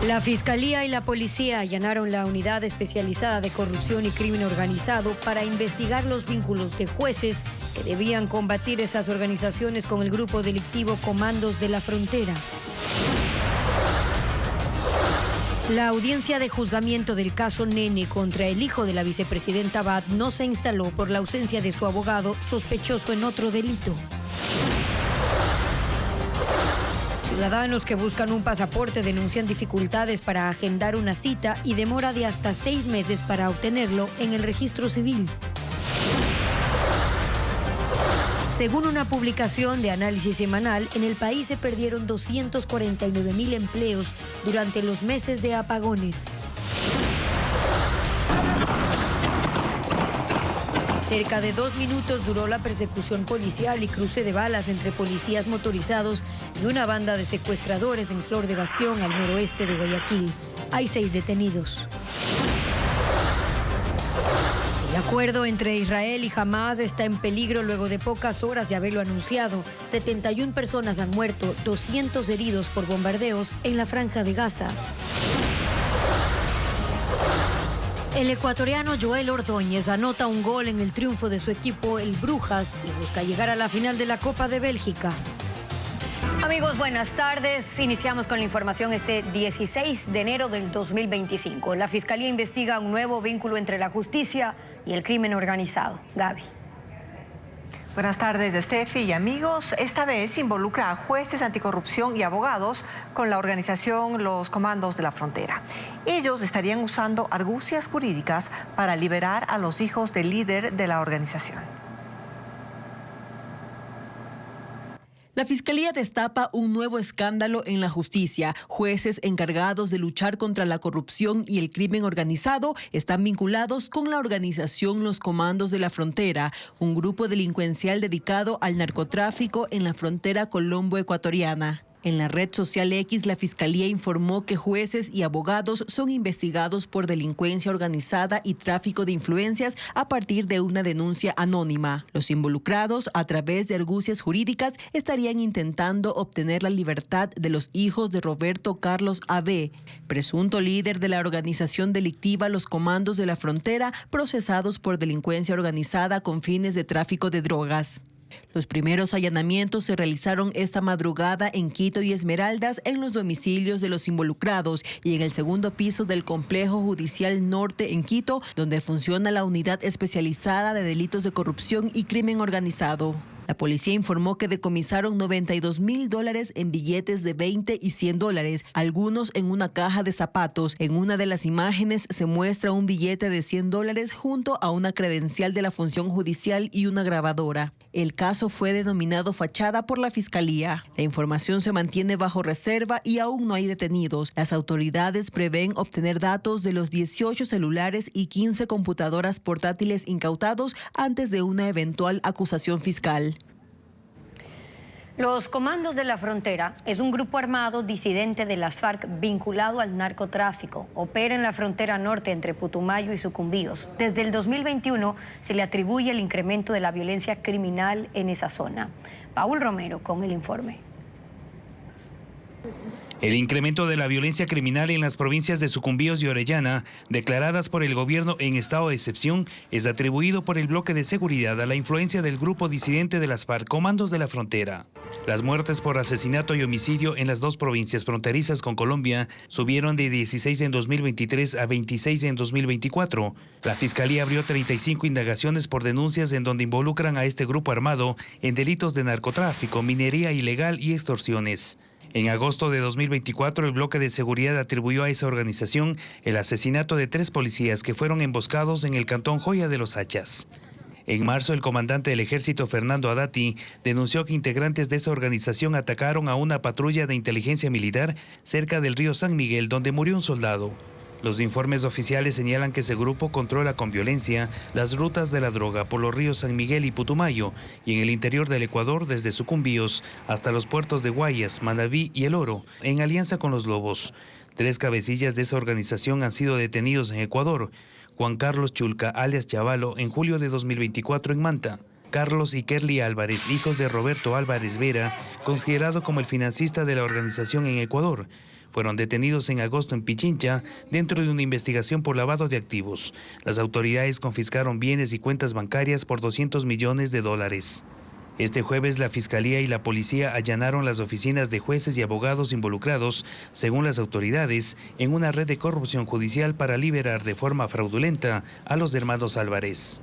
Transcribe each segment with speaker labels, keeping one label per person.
Speaker 1: La Fiscalía y la Policía allanaron la Unidad Especializada de Corrupción y Crimen Organizado para investigar los vínculos de jueces que debían combatir esas organizaciones con el grupo delictivo Comandos de la Frontera. La audiencia de juzgamiento del caso Nene contra el hijo de la vicepresidenta Abad no se instaló por la ausencia de su abogado sospechoso en otro delito. Ciudadanos que buscan un pasaporte denuncian dificultades para agendar una cita y demora de hasta 6 meses para obtenerlo en el registro civil. Según una publicación de análisis semanal, en el país se perdieron 249.000 empleos durante los meses de apagones. Cerca de 2 minutos duró la persecución policial y cruce de balas entre policías motorizados y una banda de secuestradores en Flor de Bastión, al noroeste de Guayaquil. Hay 6 detenidos. El acuerdo entre Israel y Hamás está en peligro luego de pocas horas de haberlo anunciado. 71 personas han muerto, 200 heridos por bombardeos en la Franja de Gaza. El ecuatoriano Joel Ordóñez anota un gol en el triunfo de su equipo, el Brujas, y busca llegar a la final de la Copa de Bélgica. Amigos, buenas tardes. Iniciamos con la información este 16 de enero del 2025. La Fiscalía investiga un nuevo vínculo entre la justicia y el crimen organizado. Gaby.
Speaker 2: Buenas tardes, Steffi y amigos. Esta vez involucra a jueces anticorrupción y abogados con la organización Los Comandos de la Frontera. Ellos estarían usando argucias jurídicas para liberar a los hijos del líder de la organización.
Speaker 3: La Fiscalía destapa un nuevo escándalo en la justicia. Jueces encargados de luchar contra la corrupción y el crimen organizado están vinculados con la organización Los Comandos de la Frontera, un grupo delincuencial dedicado al narcotráfico en la frontera colombo-ecuatoriana. En la red social X, la Fiscalía informó que jueces y abogados son investigados por delincuencia organizada y tráfico de influencias a partir de una denuncia anónima. Los involucrados, a través de argucias jurídicas, estarían intentando obtener la libertad de los hijos de Roberto Carlos A.B., presunto líder de la organización delictiva Los Comandos de la Frontera, procesados por delincuencia organizada con fines de tráfico de drogas. Los primeros allanamientos se realizaron esta madrugada en Quito y Esmeraldas en los domicilios de los involucrados y en el segundo piso del Complejo Judicial Norte en Quito, donde funciona la Unidad Especializada de Delitos de Corrupción y Crimen Organizado. La policía informó que decomisaron $92.000 en billetes de 20 y $100, algunos en una caja de zapatos. En una de las imágenes se muestra un billete de $100 junto a una credencial de la función judicial y una grabadora. El caso fue denominado fachada por la Fiscalía. La información se mantiene bajo reserva y aún no hay detenidos. Las autoridades prevén obtener datos de los 18 celulares y 15 computadoras portátiles incautados antes de una eventual acusación fiscal.
Speaker 1: Los Comandos de la Frontera es un grupo armado disidente de las FARC vinculado al narcotráfico. Opera en la frontera norte entre Putumayo y Sucumbíos. Desde el 2021 se le atribuye el incremento de la violencia criminal en esa zona. Paul Romero con el informe.
Speaker 4: El incremento de la violencia criminal en las provincias de Sucumbíos y Orellana, declaradas por el gobierno en estado de excepción, es atribuido por el bloque de seguridad a la influencia del grupo disidente de las FARC, Comandos de la Frontera. Las muertes por asesinato y homicidio en las dos provincias fronterizas con Colombia subieron de 16 en 2023 a 26 en 2024. La Fiscalía abrió 35 indagaciones por denuncias en donde involucran a este grupo armado en delitos de narcotráfico, minería ilegal y extorsiones. En agosto de 2024, el bloque de seguridad atribuyó a esa organización el asesinato de 3 policías que fueron emboscados en el cantón Joya de los Hachas. En marzo, el comandante del ejército, Fernando Adati, denunció que integrantes de esa organización atacaron a una patrulla de inteligencia militar cerca del río San Miguel, donde murió un soldado. Los informes oficiales señalan que ese grupo controla con violencia las rutas de la droga por los ríos San Miguel y Putumayo y en el interior del Ecuador desde Sucumbíos hasta los puertos de Guayas, Manabí y El Oro, en alianza con los Lobos. 3 cabecillas de esa organización han sido detenidos en Ecuador. Juan Carlos Chulca, alias Chavalo, en julio de 2024 en Manta. Carlos y Kerly Álvarez, hijos de Roberto Álvarez Vera, considerado como el financista de la organización en Ecuador. fueron detenidos en agosto en Pichincha dentro de una investigación por lavado de activos. Las autoridades confiscaron bienes y cuentas bancarias por $200 millones. Este jueves la Fiscalía y la Policía allanaron las oficinas de jueces y abogados involucrados, según las autoridades, en una red de corrupción judicial para liberar de forma fraudulenta a los hermanos Álvarez.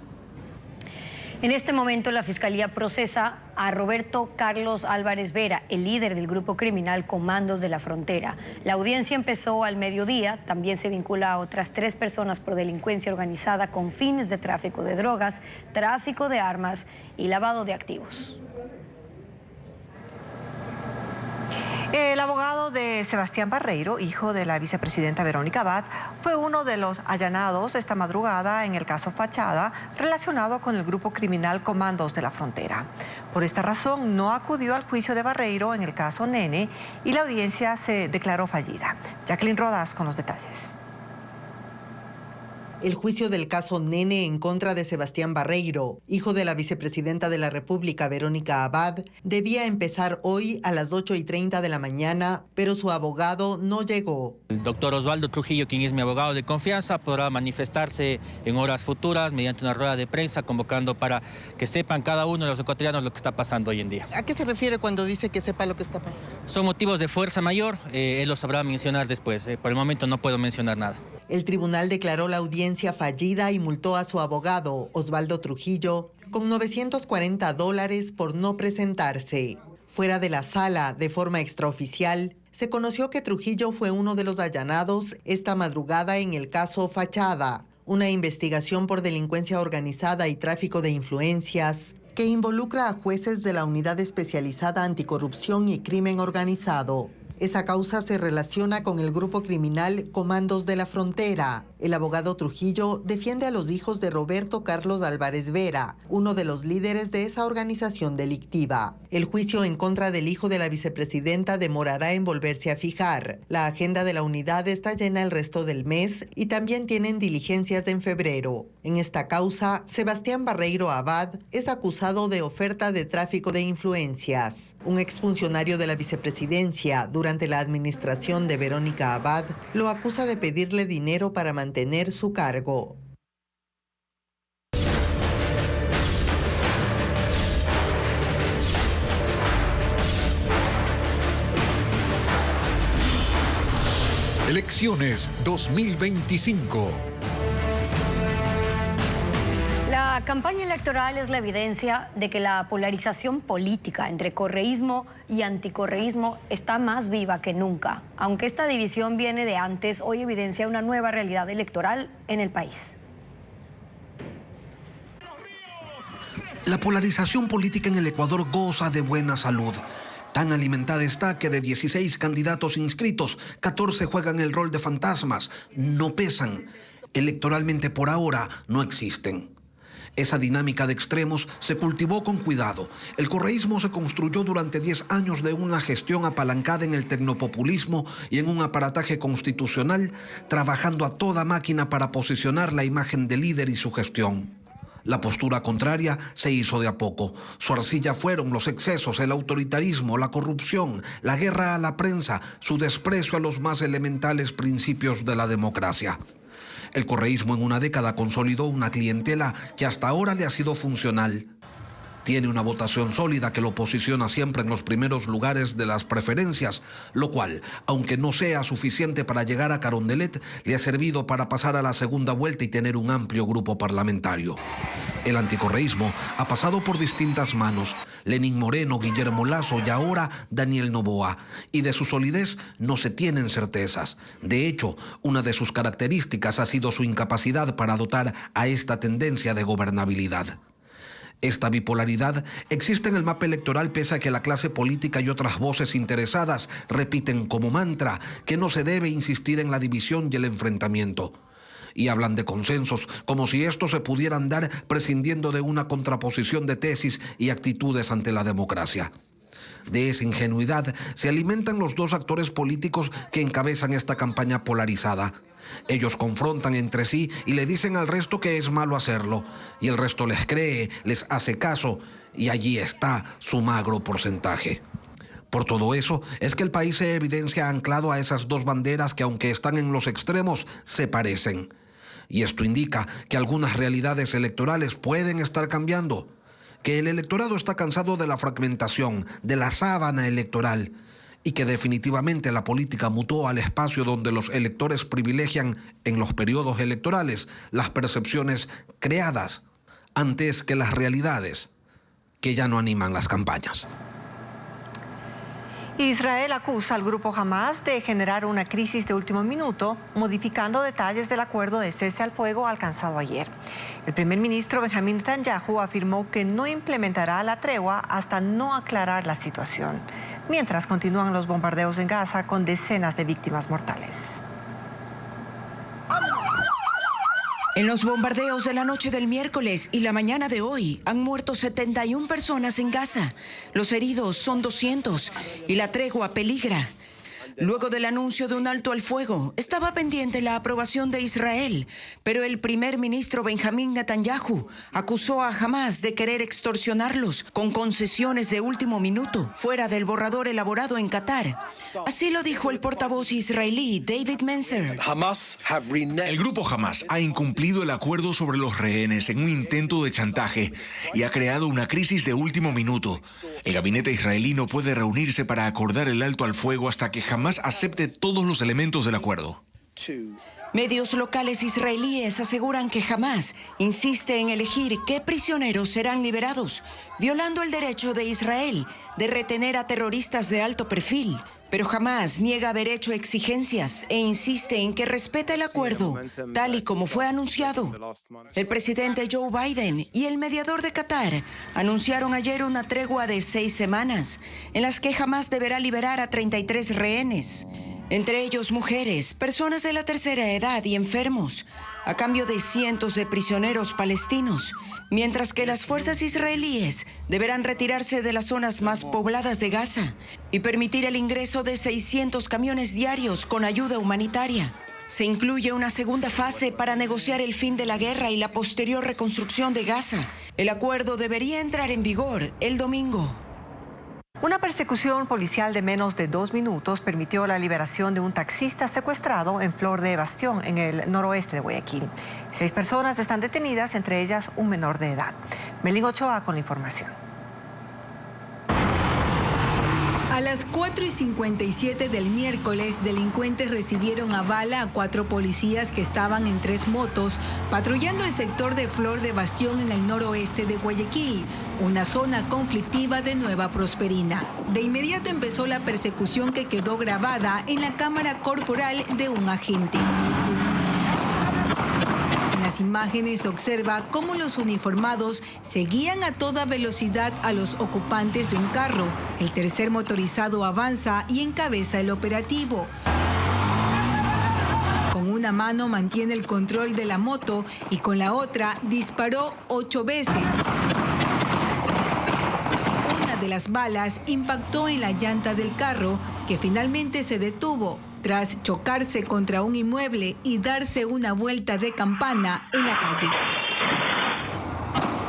Speaker 1: En este momento la Fiscalía procesa a Roberto Carlos Álvarez Vera, el líder del grupo criminal Comandos de la Frontera. La audiencia empezó al mediodía. También se vincula a otras 3 personas por delincuencia organizada con fines de tráfico de drogas, tráfico de armas y lavado de activos.
Speaker 2: El abogado de Sebastián Barreiro, hijo de la vicepresidenta Verónica Abad, fue uno de los allanados esta madrugada en el caso Fachada relacionado con el grupo criminal Comandos de la Frontera. Por esta razón no acudió al juicio de Barreiro en el caso Nene y la audiencia se declaró fallida. Jacqueline Rodas con los detalles.
Speaker 5: El juicio del caso Nene en contra de Sebastián Barreiro, hijo de la vicepresidenta de la República, Verónica Abad, debía empezar hoy a las 8:30 de la mañana, pero su abogado no llegó.
Speaker 6: El doctor Osvaldo Trujillo, quien es mi abogado de confianza, podrá manifestarse en horas futuras mediante una rueda de prensa, convocando para que sepan cada uno de los ecuatorianos lo que está pasando hoy en día.
Speaker 5: ¿A qué se refiere cuando dice que sepa lo que está pasando?
Speaker 6: Son motivos de fuerza mayor, él lo sabrá mencionar después. Por el momento no puedo mencionar nada.
Speaker 5: El tribunal declaró la audiencia fallida y multó a su abogado, Osvaldo Trujillo, con $940 por no presentarse. Fuera de la sala, de forma extraoficial, se conoció que Trujillo fue uno de los allanados esta madrugada en el caso Fachada, una investigación por delincuencia organizada y tráfico de influencias que involucra a jueces de la Unidad Especializada Anticorrupción y Crimen Organizado. Esa causa se relaciona con el grupo criminal Comandos de la Frontera. El abogado Trujillo defiende a los hijos de Roberto Carlos Álvarez Vera, uno de los líderes de esa organización delictiva. El juicio en contra del hijo de la vicepresidenta demorará en volverse a fijar. La agenda de la unidad está llena el resto del mes y también tienen diligencias en febrero. En esta causa, Sebastián Barreiro Abad es acusado de oferta de tráfico de influencias. Un exfuncionario de la vicepresidencia durante la administración de Verónica Abad lo acusa de pedirle dinero para mantener su cargo.
Speaker 7: Elecciones 2025.
Speaker 1: La campaña electoral es la evidencia de que la polarización política entre correísmo y anticorreísmo está más viva que nunca. Aunque esta división viene de antes, hoy evidencia una nueva realidad electoral en el país.
Speaker 8: La polarización política en el Ecuador goza de buena salud. Tan alimentada está que de 16 candidatos inscritos, 14 juegan el rol de fantasmas, no pesan. Electoralmente por ahora no existen. Esa dinámica de extremos se cultivó con cuidado. El correísmo se construyó durante 10 años de una gestión apalancada en el tecnopopulismo y en un aparataje constitucional, trabajando a toda máquina para posicionar la imagen del líder y su gestión. La postura contraria se hizo de a poco. Su arcilla fueron los excesos, el autoritarismo, la corrupción, la guerra a la prensa, su desprecio a los más elementales principios de la democracia. El correísmo en una década consolidó una clientela que hasta ahora le ha sido funcional. Tiene una votación sólida que lo posiciona siempre en los primeros lugares de las preferencias, lo cual, aunque no sea suficiente para llegar a Carondelet, le ha servido para pasar a la segunda vuelta y tener un amplio grupo parlamentario. El anticorreísmo ha pasado por distintas manos: Lenín Moreno, Guillermo Lasso y ahora Daniel Noboa, y de su solidez no se tienen certezas. De hecho, una de sus características ha sido su incapacidad para dotar a esta tendencia de gobernabilidad. Esta bipolaridad existe en el mapa electoral pese a que la clase política y otras voces interesadas repiten como mantra que no se debe insistir en la división y el enfrentamiento. Y hablan de consensos como si estos se pudieran dar prescindiendo de una contraposición de tesis y actitudes ante la democracia. De esa ingenuidad se alimentan los dos actores políticos que encabezan esta campaña polarizada. Ellos confrontan entre sí y le dicen al resto que es malo hacerlo, y el resto les cree, les hace caso, y allí está su magro porcentaje. Por todo eso, es que el país se evidencia anclado a esas dos banderas que, aunque están en los extremos, se parecen. Y esto indica que algunas realidades electorales pueden estar cambiando, que el electorado está cansado de la fragmentación, de la sábana electoral, y que definitivamente la política mutó al espacio donde los electores privilegian en los periodos electorales las percepciones creadas antes que las realidades que ya no animan las campañas.
Speaker 2: Israel acusa al grupo Hamás de generar una crisis de último minuto, modificando detalles del acuerdo de cese al fuego alcanzado ayer. El primer ministro Benjamín Netanyahu afirmó que no implementará la tregua hasta no aclarar la situación, mientras continúan los bombardeos en Gaza con decenas de víctimas mortales.
Speaker 9: En los bombardeos de la noche del miércoles y la mañana de hoy han muerto 71 personas en Gaza. Los heridos son 200 y la tregua peligra. Luego del anuncio de un alto al fuego, estaba pendiente la aprobación de Israel, pero el primer ministro Benjamín Netanyahu acusó a Hamás de querer extorsionarlos con concesiones de último minuto, fuera del borrador elaborado en Qatar. Así lo dijo el portavoz israelí David Menzer.
Speaker 10: El grupo Hamás ha incumplido el acuerdo sobre los rehenes en un intento de chantaje y ha creado una crisis de último minuto. El gabinete israelí no puede reunirse para acordar el alto al fuego hasta que Hamás acepte todos los elementos del acuerdo.
Speaker 9: Medios locales israelíes aseguran que Hamás insiste en elegir qué prisioneros serán liberados, violando el derecho de Israel de retener a terroristas de alto perfil. Pero Hamás niega haber hecho exigencias e insiste en que respeta el acuerdo, tal y como fue anunciado. El presidente Joe Biden y el mediador de Qatar anunciaron ayer una tregua de 6 semanas, en las que Hamás deberá liberar a 33 rehenes, entre ellos mujeres, personas de la tercera edad y enfermos, a cambio de cientos de prisioneros palestinos, mientras que las fuerzas israelíes deberán retirarse de las zonas más pobladas de Gaza y permitir el ingreso de 600 camiones diarios con ayuda humanitaria. Se incluye una segunda fase para negociar el fin de la guerra y la posterior reconstrucción de Gaza. El acuerdo debería entrar en vigor el domingo.
Speaker 2: Una persecución policial de menos de 2 minutos permitió la liberación de un taxista secuestrado en Flor de Bastión, en el noroeste de Guayaquil. 6 personas están detenidas, entre ellas un menor de edad. Melín Ochoa con la información.
Speaker 11: A las 4:57 del miércoles, delincuentes recibieron a bala a 4 policías que estaban en 3 motos patrullando el sector de Flor de Bastión en el noroeste de Guayaquil, una zona conflictiva de Nueva Prosperina. De inmediato empezó la persecución que quedó grabada en la cámara corporal de un agente. En las imágenes se observa cómo los uniformados seguían a toda velocidad a los ocupantes de un carro. El tercer motorizado avanza y encabeza el operativo. Con una mano mantiene el control de la moto y con la otra disparó 8 veces. Una de las balas impactó en la llanta del carro, que finalmente se detuvo tras chocarse contra un inmueble y darse una vuelta de campana en la calle.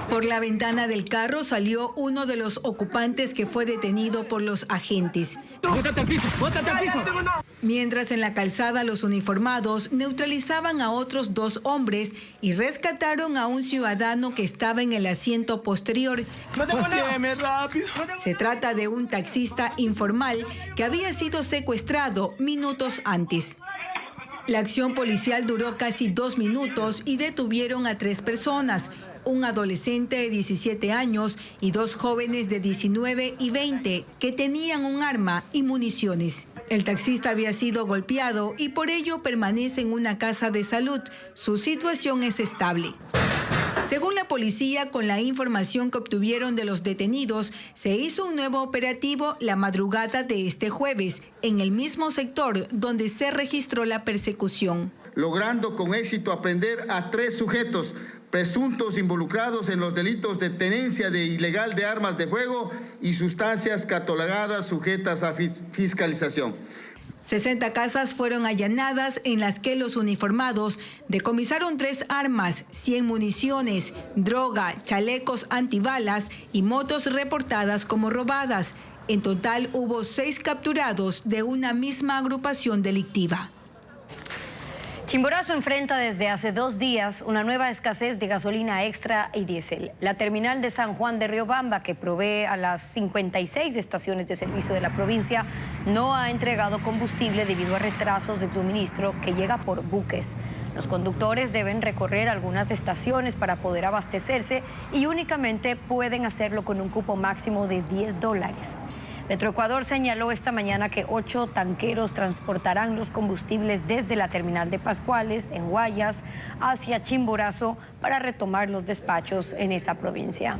Speaker 11: Por la ventana del carro salió uno de los ocupantes que fue detenido por los agentes.
Speaker 12: ¡Bótate al piso! ¡Bótate al piso!
Speaker 11: Mientras en la calzada los uniformados neutralizaban a otros 2 hombres y rescataron a un ciudadano que estaba en el asiento posterior. Se trata de un taxista informal que había sido secuestrado minutos antes. La acción policial duró casi 2 minutos y detuvieron a 3 personas. Un adolescente de 17 años y 2 jóvenes de 19 y 20 que tenían un arma y municiones. El taxista había sido golpeado y por ello permanece en una casa de salud. Su situación es estable. Según la policía, con la información que obtuvieron de los detenidos, se hizo un nuevo operativo la madrugada de este jueves, en el mismo sector donde se registró la persecución.
Speaker 13: Logrando con éxito aprender a 3 sujetos presuntos involucrados en los delitos de tenencia ilegal de armas de fuego y sustancias catalogadas sujetas a fiscalización.
Speaker 11: 60 casas fueron allanadas en las que los uniformados decomisaron 3 armas, 100 municiones, droga, chalecos antibalas y motos reportadas como robadas. En total hubo 6 capturados de una misma agrupación delictiva.
Speaker 1: Chimborazo enfrenta desde hace 2 días una nueva escasez de gasolina extra y diésel. La terminal de San Juan de Riobamba, que provee a las 56 estaciones de servicio de la provincia, no ha entregado combustible debido a retrasos del suministro que llega por buques. Los conductores deben recorrer algunas estaciones para poder abastecerse y únicamente pueden hacerlo con un cupo máximo de $10. Petroecuador señaló esta mañana que 8 tanqueros transportarán los combustibles desde la terminal de Pascuales, en Guayas, hacia Chimborazo para retomar los despachos en esa provincia.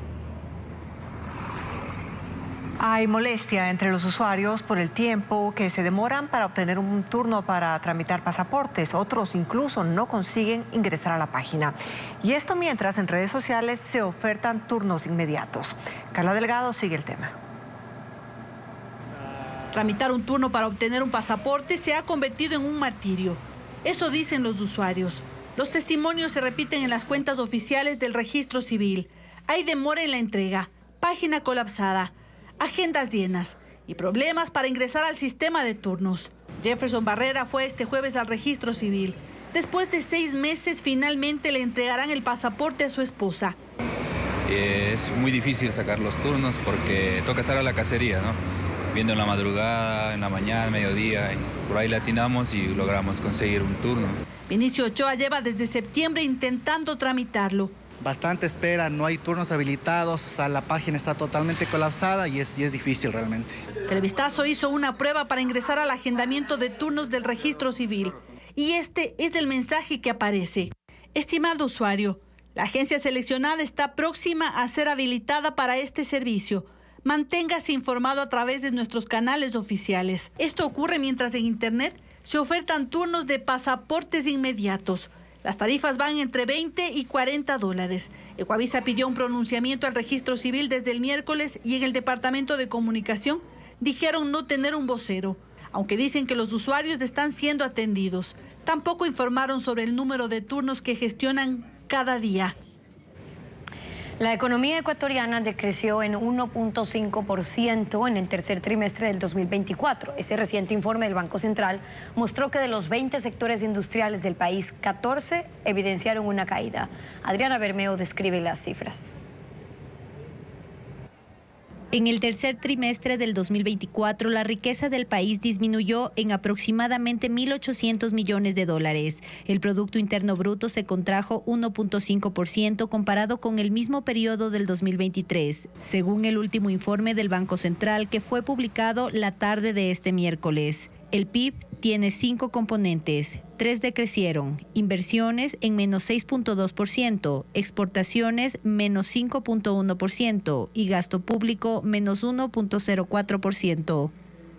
Speaker 2: Hay molestia entre los usuarios por el tiempo que se demoran para obtener un turno para tramitar pasaportes. Otros incluso no consiguen ingresar a la página. Y esto mientras en redes sociales se ofertan turnos inmediatos. Carla Delgado sigue el tema.
Speaker 14: Tramitar un turno para obtener un pasaporte se ha convertido en un martirio. Eso dicen los usuarios. Los testimonios se repiten en las cuentas oficiales del registro civil. Hay demora en la entrega, página colapsada, agendas llenas y problemas para ingresar al sistema de turnos. Jefferson Barrera fue este jueves al registro civil. Después de 6 meses, finalmente le entregarán el pasaporte a su esposa.
Speaker 15: Es muy difícil sacar los turnos porque toca estar a la cacería, ¿no? Viendo en la madrugada, en la mañana, mediodía, y por ahí latinamos y logramos conseguir un turno.
Speaker 14: Vinicio Ochoa lleva desde septiembre intentando tramitarlo.
Speaker 16: Bastante espera, no hay turnos habilitados, o sea, la página está totalmente colapsada y es difícil realmente.
Speaker 14: Televistazo hizo una prueba para ingresar al agendamiento de turnos del registro civil. Y este es el mensaje que aparece. Estimado usuario, la agencia seleccionada está próxima a ser habilitada para este servicio. Manténgase informado a través de nuestros canales oficiales. Esto ocurre mientras en Internet se ofertan turnos de pasaportes inmediatos. Las tarifas van entre $20 y $40. Ecuavisa pidió un pronunciamiento al registro civil desde el miércoles y en el Departamento de Comunicación dijeron no tener un vocero. Aunque dicen que los usuarios están siendo atendidos, tampoco informaron sobre el número de turnos que gestionan cada día.
Speaker 1: La economía ecuatoriana decreció en 1.5% en el tercer trimestre del 2024. Ese reciente informe del Banco Central mostró que de los 20 sectores industriales del país, 14 evidenciaron una caída. Adriana Bermeo describe las cifras.
Speaker 17: En el tercer trimestre del 2024, la riqueza del país disminuyó en aproximadamente $1.800 millones. El Producto Interno Bruto se contrajo 1.5% comparado con el mismo periodo del 2023, según el último informe del Banco Central que fue publicado la tarde de este miércoles. El PIB tiene 5 componentes, 3 decrecieron, inversiones en menos 6.2%, exportaciones menos 5.1% y gasto público menos 1.04%.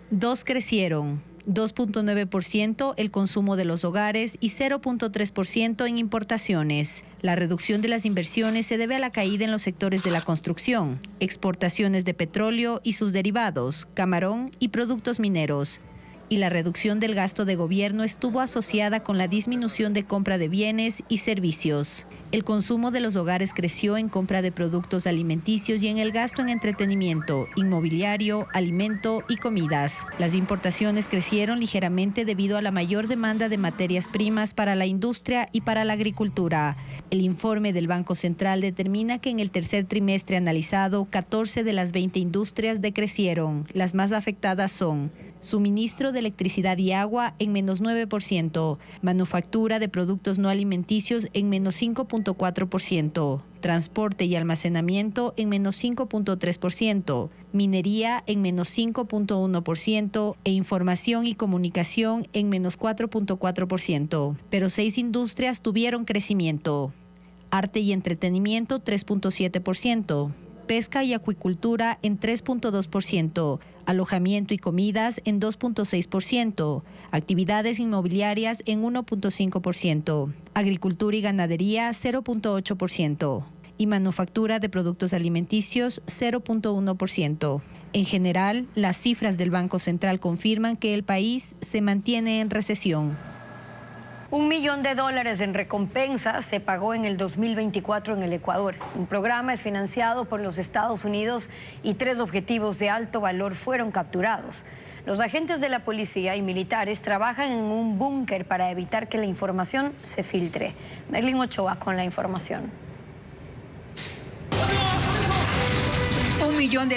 Speaker 17: 2 crecieron, 2.9% el consumo de los hogares y 0.3% en importaciones. La reducción de las inversiones se debe a la caída en los sectores de la construcción, exportaciones de petróleo y sus derivados, camarón y productos mineros. Y la reducción del gasto de gobierno estuvo asociada con la disminución de compra de bienes y servicios. El consumo de los hogares creció en compra de productos alimenticios y en el gasto en entretenimiento, inmobiliario, alimento y comidas. Las importaciones crecieron ligeramente debido a la mayor demanda de materias primas para la industria y para la agricultura. El informe del Banco Central determina que en el tercer trimestre analizado, 14 de las 20 industrias decrecieron. Las más afectadas son suministro de electricidad y agua en menos 9%, manufactura de productos no alimenticios en menos 5.4%, transporte y almacenamiento en menos 5.3%, minería en menos 5.1% e información y comunicación en menos 4.4%. Pero 6 industrias tuvieron crecimiento. Arte y entretenimiento 3.7%. Pesca y acuicultura en 3.2%, alojamiento y comidas en 2.6%, actividades inmobiliarias en 1.5%, agricultura y ganadería 0.8% y manufactura de productos alimenticios 0.1%. En general, las cifras del Banco Central confirman que el país se mantiene en recesión.
Speaker 1: $1 millón en recompensas se pagó en el 2024 en el Ecuador. Un programa es financiado por los Estados Unidos y 3 objetivos de alto valor fueron capturados. Los agentes de la policía y militares trabajan en un búnker para evitar que la información se filtre. Merlin Ochoa con la información.
Speaker 11: $1 millón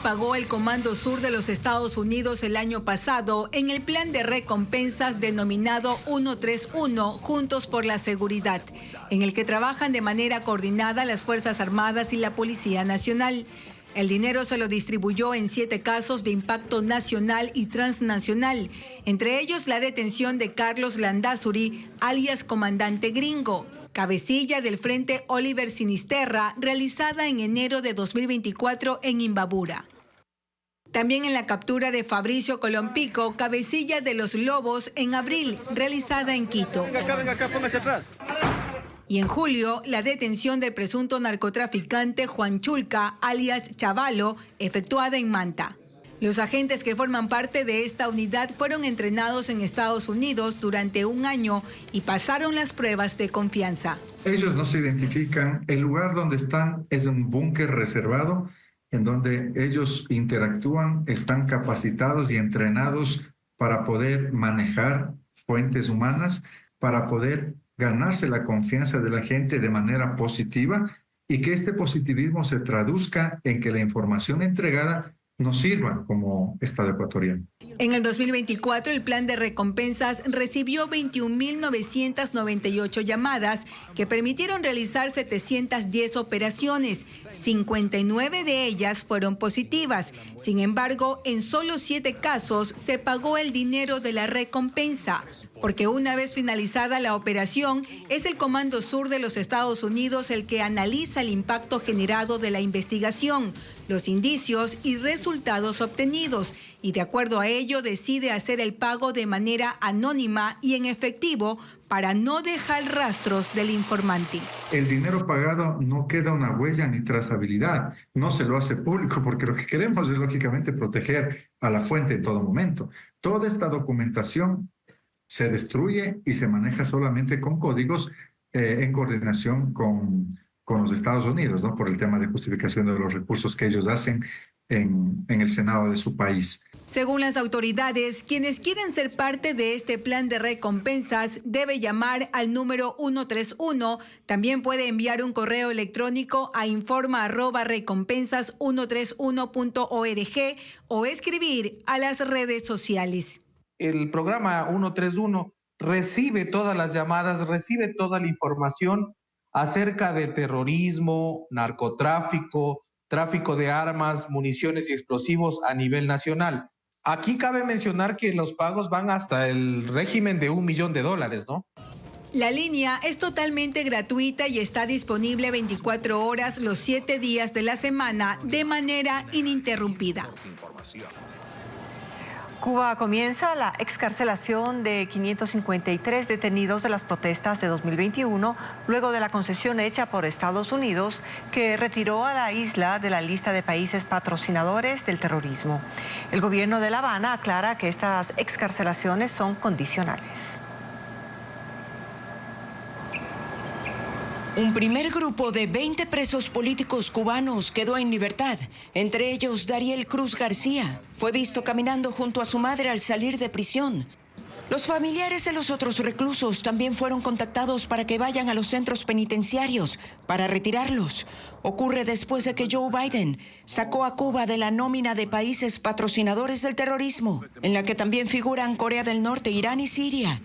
Speaker 11: pagó el Comando Sur de los Estados Unidos el año pasado en el plan de recompensas denominado 131 Juntos por la Seguridad, en el que trabajan de manera coordinada las Fuerzas Armadas y la Policía Nacional. El dinero se lo distribuyó en 7 casos de impacto nacional y transnacional, entre ellos la detención de Carlos Landázuri, alias Comandante Gringo, cabecilla del Frente Oliver Sinisterra, realizada en enero de 2024 en Imbabura. También en la captura de Fabricio Colompico, cabecilla de los Lobos, en abril, realizada en Quito.
Speaker 12: Venga acá, póngase atrás.
Speaker 11: Y en julio, la detención del presunto narcotraficante Juan Chulca, alias Chavalo, efectuada en Manta. Los agentes que forman parte de esta unidad fueron entrenados en Estados Unidos durante 1 año y pasaron las pruebas de confianza.
Speaker 18: Ellos no se identifican. El lugar donde están es un búnker reservado en donde ellos interactúan, están capacitados y entrenados para poder manejar fuentes humanas, para poder ganarse la confianza de la gente de manera positiva y que este positivismo se traduzca en que la información entregada nos sirva como Estado ecuatoriano.
Speaker 11: En el 2024, el plan de recompensas recibió 21.998 llamadas que permitieron realizar 710 operaciones. 59 de ellas fueron positivas. Sin embargo, en solo 7 casos se pagó el dinero de la recompensa, porque una vez finalizada la operación, es el Comando Sur de los Estados Unidos el que analiza el impacto generado de la investigación, los indicios y resultados obtenidos, y de acuerdo a ello decide hacer el pago de manera anónima y en efectivo para no dejar rastros del informante.
Speaker 18: El dinero pagado no queda una huella ni trazabilidad, no se lo hace público porque lo que queremos es lógicamente proteger a la fuente en todo momento. Toda esta documentación se destruye y se maneja solamente con códigos en coordinación con los Estados Unidos, ¿no? Por el tema de justificación de los recursos que ellos hacen en el Senado de su país.
Speaker 11: Según las autoridades, quienes quieren ser parte de este plan de recompensas debe llamar al número 131. También puede enviar un correo electrónico a informa@recompensas131.org o escribir a las redes sociales.
Speaker 19: El programa 131 recibe todas las llamadas, recibe toda la información acerca del terrorismo, narcotráfico, tráfico de armas, municiones y explosivos a nivel nacional. Aquí cabe mencionar que los pagos van hasta el régimen de $1 millón, ¿no?
Speaker 11: La línea es totalmente gratuita y está disponible 24 horas los 7 días de la semana de manera ininterrumpida.
Speaker 2: Cuba comienza la excarcelación de 553 detenidos de las protestas de 2021, luego de la concesión hecha por Estados Unidos, que retiró a la isla de la lista de países patrocinadores del terrorismo. El gobierno de La Habana aclara que estas excarcelaciones son condicionales.
Speaker 9: Un primer grupo de 20 presos políticos cubanos quedó en libertad, entre ellos Dariel Cruz García. Fue visto caminando junto a su madre al salir de prisión. Los familiares de los otros reclusos también fueron contactados para que vayan a los centros penitenciarios para retirarlos. Ocurre después de que Joe Biden sacó a Cuba de la nómina de países patrocinadores del terrorismo, en la que también figuran Corea del Norte, Irán y Siria.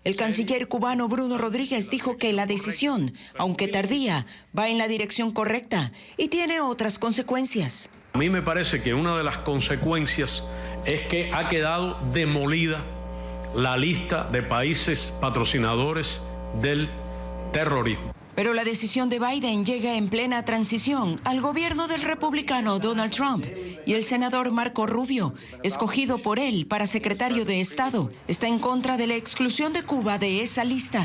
Speaker 9: El canciller cubano Bruno Rodríguez dijo que la decisión, aunque tardía, va en la dirección correcta y tiene otras consecuencias.
Speaker 20: A mí me parece que una de las consecuencias es que ha quedado demolida la lista de países patrocinadores del terrorismo.
Speaker 9: Pero la decisión de Biden llega en plena transición al gobierno del republicano Donald Trump y el senador Marco Rubio, escogido por él para secretario de Estado, está en contra de la exclusión de Cuba de esa lista.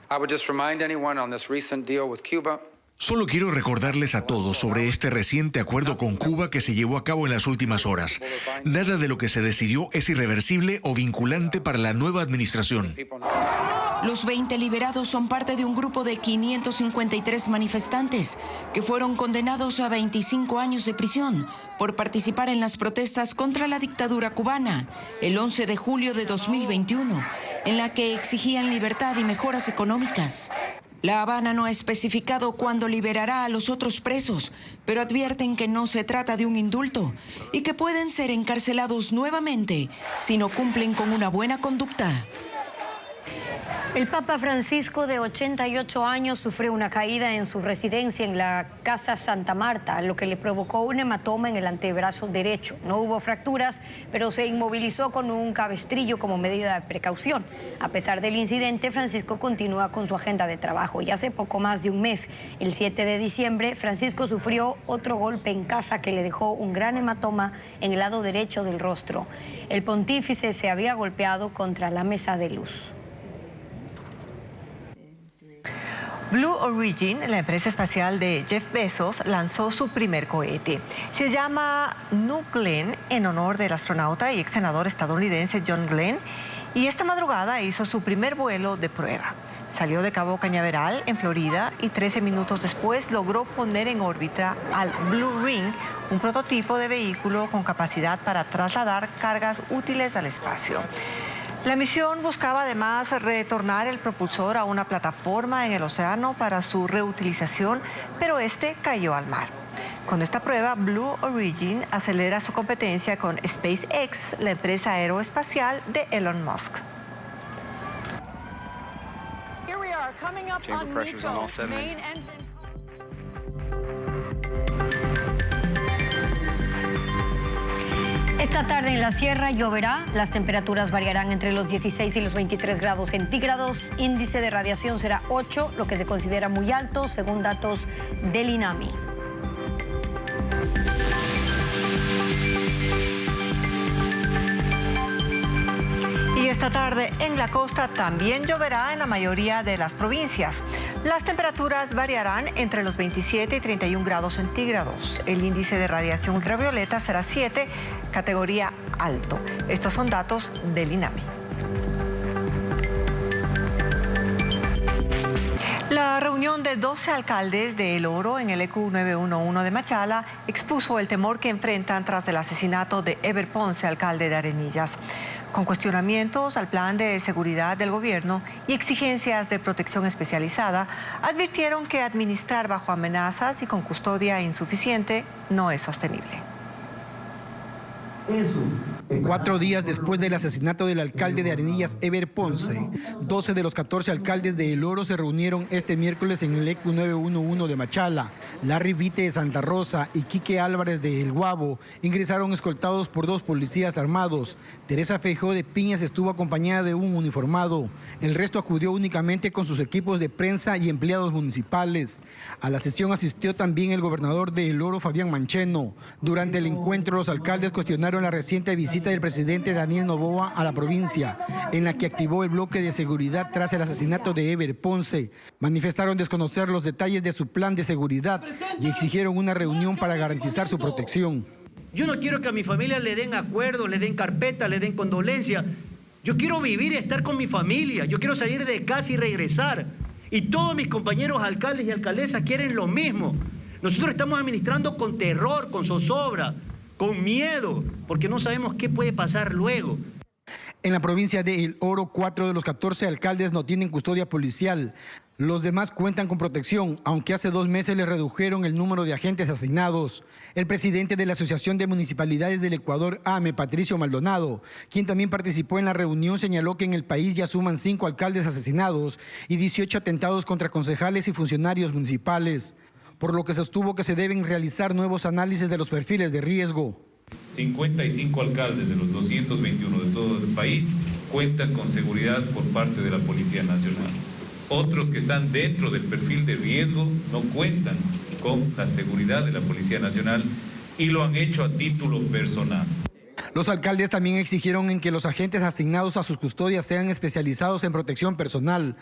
Speaker 21: I would just remind anyone on this recent deal with Cuba
Speaker 10: Solo quiero recordarles a todos sobre este reciente acuerdo con Cuba que se llevó a cabo en las últimas horas. Nada de lo que se decidió es irreversible o vinculante para la nueva administración.
Speaker 9: Los 20 liberados son parte de un grupo de 553 manifestantes que fueron condenados a 25 años de prisión por participar en las protestas contra la dictadura cubana el 11 de julio de 2021, en la que exigían libertad y mejoras económicas. La Habana no ha especificado cuándo liberará a los otros presos, pero advierten que no se trata de un indulto y que pueden ser encarcelados nuevamente si no cumplen con una buena conducta.
Speaker 1: El Papa Francisco, de 88 años, sufrió una caída en su residencia en la Casa Santa Marta, lo que le provocó un hematoma en el antebrazo derecho. No hubo fracturas, pero se inmovilizó con un cabestrillo como medida de precaución. A pesar del incidente, Francisco continúa con su agenda de trabajo. Y hace poco más de un mes, el 7 de diciembre, Francisco sufrió otro golpe en casa que le dejó un gran hematoma en el lado derecho del rostro. El pontífice se había golpeado contra la mesa de luz.
Speaker 2: Blue Origin, la empresa espacial de Jeff Bezos, lanzó su primer cohete. Se llama New Glenn en honor del astronauta y ex senador estadounidense John Glenn, y esta madrugada hizo su primer vuelo de prueba. Salió de Cabo Cañaveral, en Florida, y 13 minutos después logró poner en órbita al Blue Ring, un prototipo de vehículo con capacidad para trasladar cargas útiles al espacio. La misión buscaba además retornar el propulsor a una plataforma en el océano para su reutilización, pero este cayó al mar. Con esta prueba, Blue Origin acelera su competencia con SpaceX, la empresa aeroespacial de Elon Musk.
Speaker 1: Esta tarde en la sierra lloverá, las temperaturas variarán entre los 16 y los 23 grados centígrados, índice de radiación será 8, lo que se considera muy alto según datos del INAMI.
Speaker 2: Y esta tarde en la costa también lloverá en la mayoría de las provincias. Las temperaturas variarán entre los 27 y 31 grados centígrados. El índice de radiación ultravioleta será 7, categoría alto. Estos son datos del INAMI. La reunión de 12 alcaldes de El Oro en el EQ 911 de Machala expuso el temor que enfrentan tras el asesinato de Eber Ponce, alcalde de Arenillas. Con cuestionamientos al plan de seguridad del gobierno y exigencias de protección especializada, advirtieron que administrar bajo amenazas y con custodia insuficiente no es sostenible.
Speaker 21: 4 días después del asesinato del alcalde de Arenillas, Eber Ponce, 12 de los 14 alcaldes de El Oro se reunieron este miércoles en el EQ 911 de Machala. Larry Vite de Santa Rosa y Quique Álvarez de El Guabo ingresaron escoltados por 2 policías armados. Teresa Feijó de Piñas estuvo acompañada de un uniformado. El resto acudió únicamente con sus equipos de prensa y empleados municipales. A la sesión asistió también el gobernador de El Oro, Fabián Mancheno. Durante el encuentro, los alcaldes cuestionaron la reciente visita del presidente Daniel Noboa a la provincia, en la que activó el bloque de seguridad tras el asesinato de Eber Ponce. Manifestaron desconocer los detalles de su plan de seguridad y exigieron una reunión para garantizar su protección.
Speaker 22: Yo no quiero que a mi familia le den acuerdos, le den carpeta, le den condolencia. Yo quiero vivir y estar con mi familia. Yo quiero salir de casa y regresar. Y todos mis compañeros alcaldes y alcaldesas quieren lo mismo. Nosotros estamos administrando con terror, con zozobra, con miedo, porque no sabemos qué puede pasar luego.
Speaker 21: En la provincia de El Oro, 4 de los 14 alcaldes no tienen custodia policial. Los demás cuentan con protección, aunque hace 2 meses les redujeron el número de agentes asignados. El presidente de la Asociación de Municipalidades del Ecuador, AME, Patricio Maldonado, quien también participó en la reunión, señaló que en el país ya suman 5 alcaldes asesinados y 18 atentados contra concejales y funcionarios municipales, por lo que sostuvo que se deben realizar nuevos análisis de los perfiles de riesgo.
Speaker 23: 55 alcaldes de los 221 de todo el país cuentan con seguridad por parte de la Policía Nacional. Otros que están dentro del perfil de riesgo no cuentan con la seguridad de la Policía Nacional y lo han hecho a título personal.
Speaker 21: Los alcaldes también exigieron en que los agentes asignados a sus custodias sean especializados en protección personal.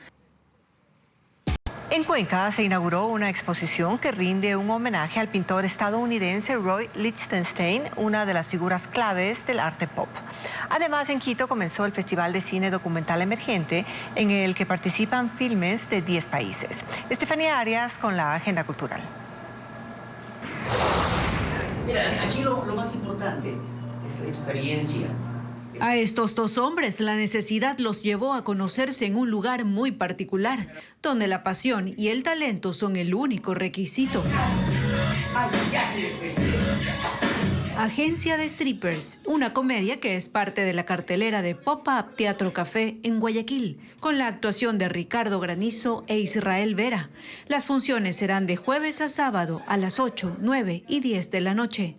Speaker 2: En Cuenca se inauguró una exposición que rinde un homenaje al pintor estadounidense Roy Lichtenstein, una de las figuras claves del arte pop. Además, en Quito comenzó el Festival de Cine Documental Emergente, en el que participan filmes de 10 países. Estefanía Arias con la agenda cultural.
Speaker 3: Mira, aquí lo más importante es la experiencia.
Speaker 4: A estos dos hombres la necesidad los llevó a conocerse en un lugar muy particular, donde la pasión y el talento son el único requisito. Agencia de Strippers, una comedia que es parte de la cartelera de Pop-Up Teatro Café en Guayaquil, con la actuación de Ricardo Granizo e Israel Vera. Las funciones serán de jueves a sábado a las 8, 9 y 10 de la noche.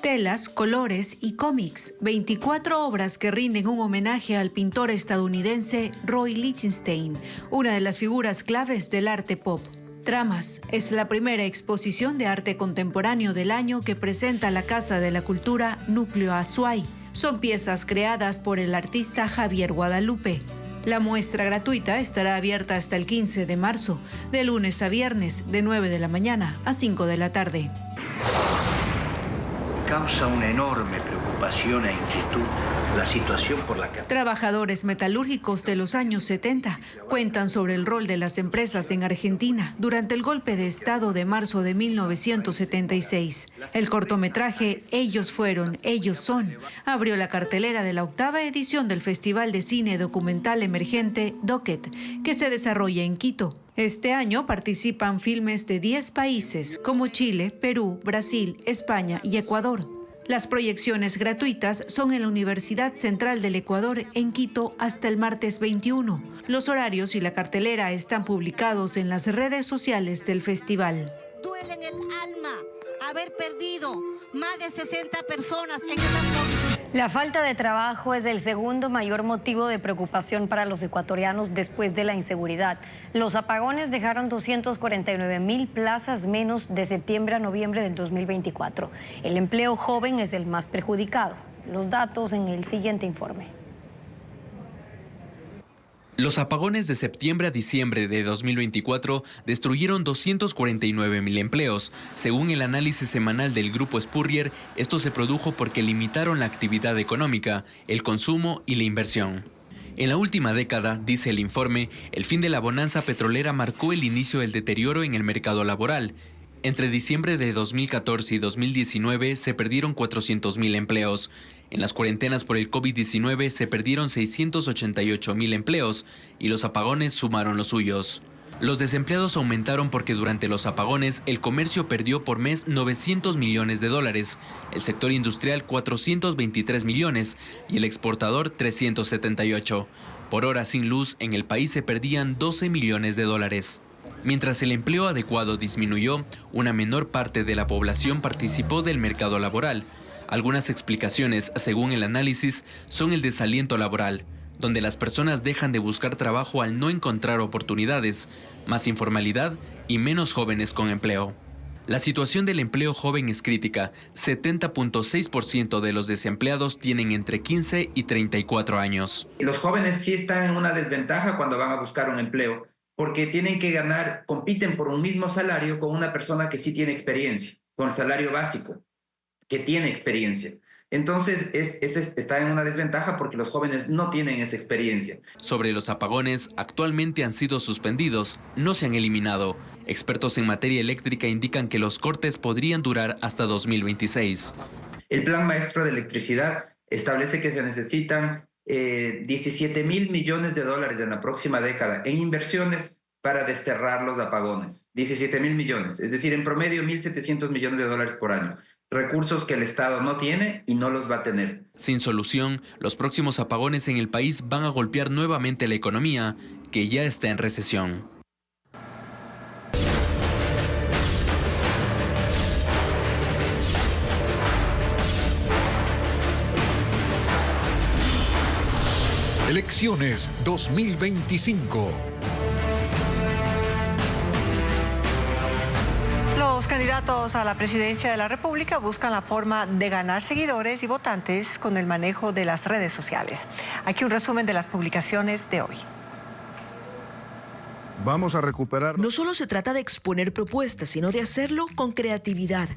Speaker 4: Telas, colores y cómics, 24 obras que rinden un homenaje al pintor estadounidense Roy Lichtenstein, una de las figuras claves del arte pop. Tramas es la primera exposición de arte contemporáneo del año que presenta la Casa de la Cultura Núcleo Azuay. Son piezas creadas por el artista Javier Guadalupe. La muestra gratuita estará abierta hasta el 15 de marzo, de lunes a viernes, de 9 de la mañana a 5 de la tarde.
Speaker 3: Causa una enorme preocupación e inquietud la situación por la que...
Speaker 4: Trabajadores metalúrgicos de los años 70 cuentan sobre el rol de las empresas en Argentina durante el golpe de Estado de marzo de 1976. El cortometraje Ellos fueron, ellos son abrió la cartelera de la 8ª edición del Festival de Cine Documental Emergente DOCET, que se desarrolla en Quito. Este año participan filmes de 10 países como Chile, Perú, Brasil, España y Ecuador. Las proyecciones gratuitas son en la Universidad Central del Ecuador en Quito hasta el martes 21. Los horarios y la cartelera están publicados en las redes sociales del festival.
Speaker 6: Duele en el alma haber perdido más de 60 personas en esas condiciones.
Speaker 1: La falta de trabajo es el segundo mayor motivo de preocupación para los ecuatorianos después de la inseguridad. Los apagones dejaron 249.000 plazas menos de septiembre a noviembre del 2024. El empleo joven es el más perjudicado. Los datos en el siguiente informe.
Speaker 24: Los apagones de septiembre a diciembre de 2024 destruyeron 249.000 empleos. Según el análisis semanal del Grupo Spurrier, esto se produjo porque limitaron la actividad económica, el consumo y la inversión. En la última década, dice el informe, el fin de la bonanza petrolera marcó el inicio del deterioro en el mercado laboral. Entre diciembre de 2014 y 2019 se perdieron 400.000 empleos. En las cuarentenas por el COVID-19 se perdieron 688.000 empleos y los apagones sumaron los suyos. Los desempleados aumentaron porque durante los apagones el comercio perdió por mes $900 millones, el sector industrial 423 millones y el exportador 378. Por hora sin luz en el país se perdían $12 millones. Mientras el empleo adecuado disminuyó, una menor parte de la población participó del mercado laboral. Algunas explicaciones, según el análisis, son el desaliento laboral, donde las personas dejan de buscar trabajo al no encontrar oportunidades, más informalidad y menos jóvenes con empleo. La situación del empleo joven es crítica. 70.6% de los desempleados tienen entre 15 y 34 años.
Speaker 25: Los jóvenes sí están en una desventaja cuando van a buscar un empleo, porque tienen que ganar, compiten por un mismo salario con una persona que sí tiene experiencia, con el salario básico, que tiene experiencia. Entonces, está en una desventaja porque los jóvenes no tienen esa experiencia.
Speaker 24: Sobre los apagones, actualmente han sido suspendidos, no se han eliminado. Expertos en materia eléctrica indican que los cortes podrían durar hasta 2026.
Speaker 25: El Plan Maestro de Electricidad establece que se necesitan 17.000 millones de dólares en la próxima década en inversiones para desterrar los apagones. 17.000 millones, es decir, en promedio 1.700 millones de dólares por año. Recursos que el Estado no tiene y no los va a tener.
Speaker 24: Sin solución, los próximos apagones en el país van a golpear nuevamente la economía, que ya está en recesión.
Speaker 7: Elecciones 2025.
Speaker 2: Los candidatos Candidatos a la presidencia de la República buscan la forma de ganar seguidores y votantes con el manejo de las redes sociales. Aquí un resumen de las publicaciones de hoy.
Speaker 5: Vamos a recuperar.
Speaker 8: No solo se trata de exponer propuestas, sino de hacerlo con creatividad.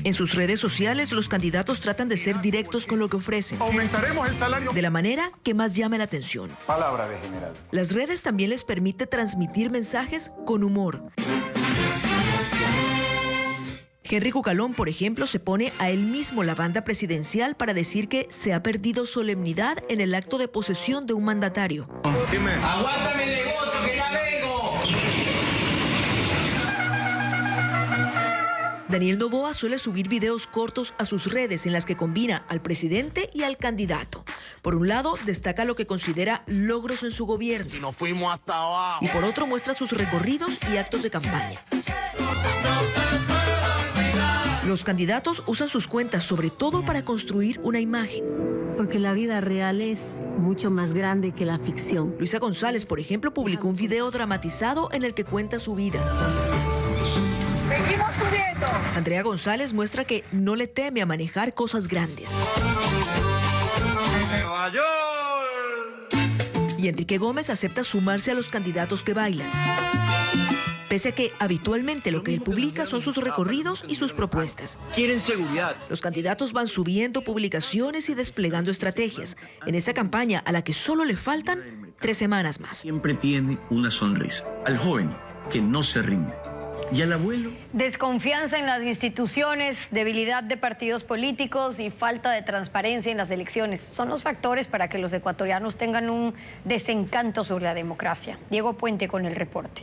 Speaker 8: En sus redes sociales, los candidatos tratan de ser directos con lo que ofrecen.
Speaker 5: Aumentaremos el salario.
Speaker 8: De la manera que más llame la atención.
Speaker 5: Palabra de general.
Speaker 8: Las redes también les permite transmitir mensajes con humor. Henry Cucalón, por ejemplo, se pone a él mismo la banda presidencial para decir que se ha perdido solemnidad en el acto de posesión de un mandatario.
Speaker 5: Dime.
Speaker 12: ¡Aguántame el negocio que ya vengo!
Speaker 8: Daniel Noboa suele subir videos cortos a sus redes en las que combina al presidente y al candidato. Por un lado, destaca lo que considera logros en su gobierno.
Speaker 5: Y nos fuimos hasta abajo.
Speaker 8: Y por otro, muestra sus recorridos y actos de campaña. Los candidatos usan sus cuentas sobre todo para construir una imagen.
Speaker 13: Porque la vida real es mucho más grande que la ficción.
Speaker 8: Luisa González, por ejemplo, publicó un video dramatizado en el que cuenta su vida.
Speaker 15: ¡Seguimos subiendo!
Speaker 8: Andrea González muestra que no le teme a manejar cosas grandes.
Speaker 5: ¡Nueva York!
Speaker 8: Y Enrique Gómez acepta sumarse a los candidatos que bailan. Pese a que habitualmente lo que él publica son sus recorridos y sus propuestas.
Speaker 22: Quieren seguridad.
Speaker 8: Los candidatos van subiendo publicaciones y desplegando estrategias en esta campaña a la que solo le faltan 3 semanas más.
Speaker 3: Siempre tiene una sonrisa. Al joven que no se rinde. ¿Y al abuelo?
Speaker 1: Desconfianza en las instituciones, debilidad de partidos políticos y falta de transparencia en las elecciones son los factores para que los ecuatorianos tengan un desencanto sobre la democracia. Diego Puente con el reporte.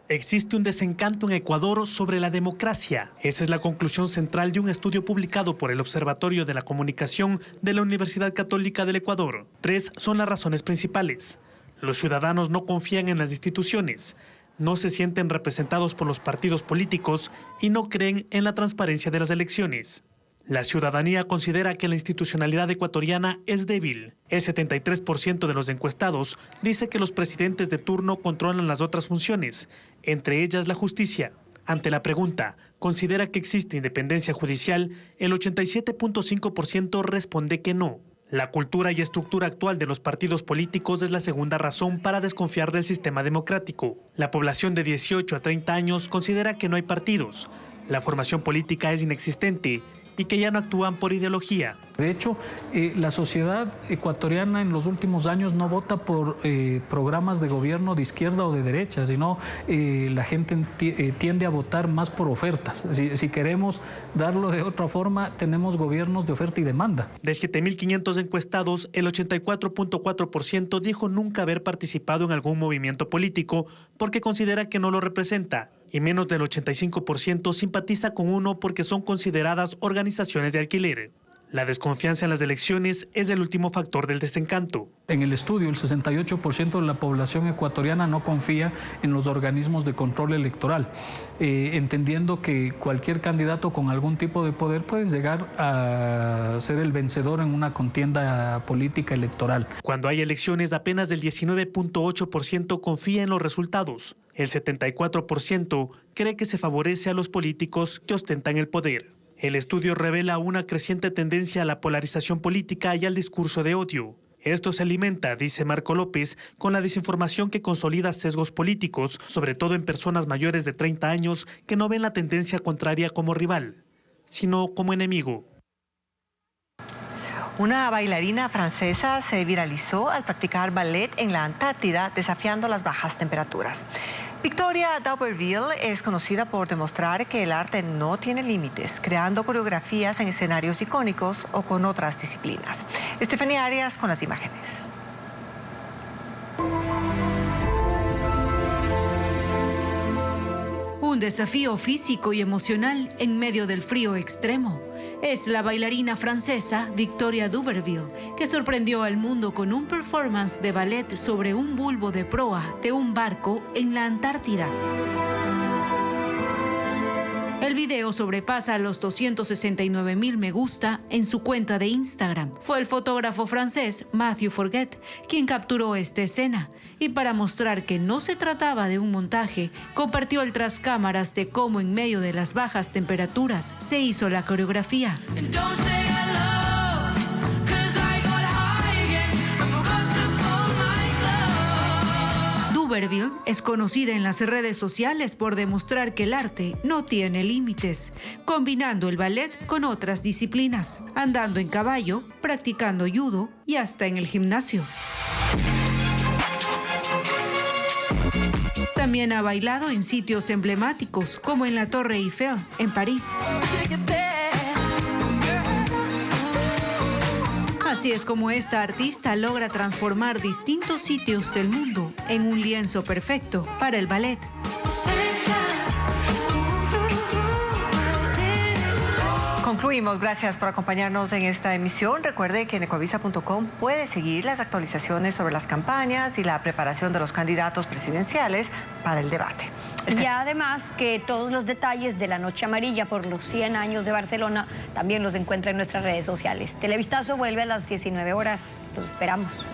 Speaker 16: Existe un desencanto en Ecuador sobre la democracia. Esa es la conclusión central de un estudio publicado por el Observatorio de la Comunicación de la Universidad Católica del Ecuador. 3 son las razones principales. Los ciudadanos no confían en las instituciones, no se sienten representados por los partidos políticos y no creen en la transparencia de las elecciones. La ciudadanía considera que la institucionalidad ecuatoriana es débil. El 73% de los encuestados dice que los presidentes de turno controlan las otras funciones, entre ellas la justicia. Ante la pregunta, ¿considera que existe independencia judicial? El 87.5% responde que no. La cultura y estructura actual de los partidos políticos es la segunda razón para desconfiar del sistema democrático. La población de 18 a 30 años considera que no hay partidos. La formación política es inexistente y que ya no actúan por ideología.
Speaker 26: De hecho, la sociedad ecuatoriana en los últimos años no vota por programas de gobierno de izquierda o de derecha, sino la gente tiende a votar más por ofertas. Si queremos darlo de otra forma, tenemos gobiernos de oferta y demanda.
Speaker 16: De 7.500 encuestados, el 84.4% dijo nunca haber participado en algún movimiento político porque considera que no lo representa. Y menos del 85% simpatiza con uno porque son consideradas organizaciones de alquiler. La desconfianza en las elecciones es el último factor del desencanto.
Speaker 26: En el estudio, el 68% de la población ecuatoriana no confía en los organismos de control electoral, entendiendo que cualquier candidato con algún tipo de poder puede llegar a ser el vencedor en una contienda política electoral.
Speaker 16: Cuando hay elecciones, apenas el 19.8% confía en los resultados. El 74% cree que se favorece a los políticos que ostentan el poder. El estudio revela una creciente tendencia a la polarización política y al discurso de odio. Esto se alimenta, dice Marco López, con la desinformación que consolida sesgos políticos, sobre todo en personas mayores de 30 años que no ven la tendencia contraria como rival, sino como enemigo.
Speaker 2: Una bailarina francesa se viralizó al practicar ballet en la Antártida, desafiando las bajas temperaturas. Victoria Dauberville es conocida por demostrar que el arte no tiene límites, creando coreografías en escenarios icónicos o con otras disciplinas. Estefanía Arias con las imágenes.
Speaker 4: Un desafío físico y emocional en medio del frío extremo. Es la bailarina francesa Victoria Dauberville, que sorprendió al mundo con un performance de ballet sobre un bulbo de proa de un barco en la Antártida. El video sobrepasa los 269.000 me gusta en su cuenta de Instagram. Fue el fotógrafo francés Matthew Forget quien capturó esta escena y para mostrar que no se trataba de un montaje, compartió el tras cámaras de cómo en medio de las bajas temperaturas se hizo la coreografía. Duberville es conocida en las redes sociales por demostrar que el arte no tiene límites, combinando el ballet con otras disciplinas, andando en caballo, practicando judo y hasta en el gimnasio. También ha bailado en sitios emblemáticos, como en la Torre Eiffel, en París. Así es como esta artista logra transformar distintos sitios del mundo en un lienzo perfecto para el ballet.
Speaker 2: Concluimos. Gracias por acompañarnos en esta emisión. Recuerde que en ecovisa.com puede seguir las actualizaciones sobre las campañas y la preparación de los candidatos presidenciales para el debate.
Speaker 1: Y además que todos los detalles de la Noche Amarilla por los 100 años de Barcelona también los encuentra en nuestras redes sociales. Televistazo vuelve a las 19 horas. Los esperamos.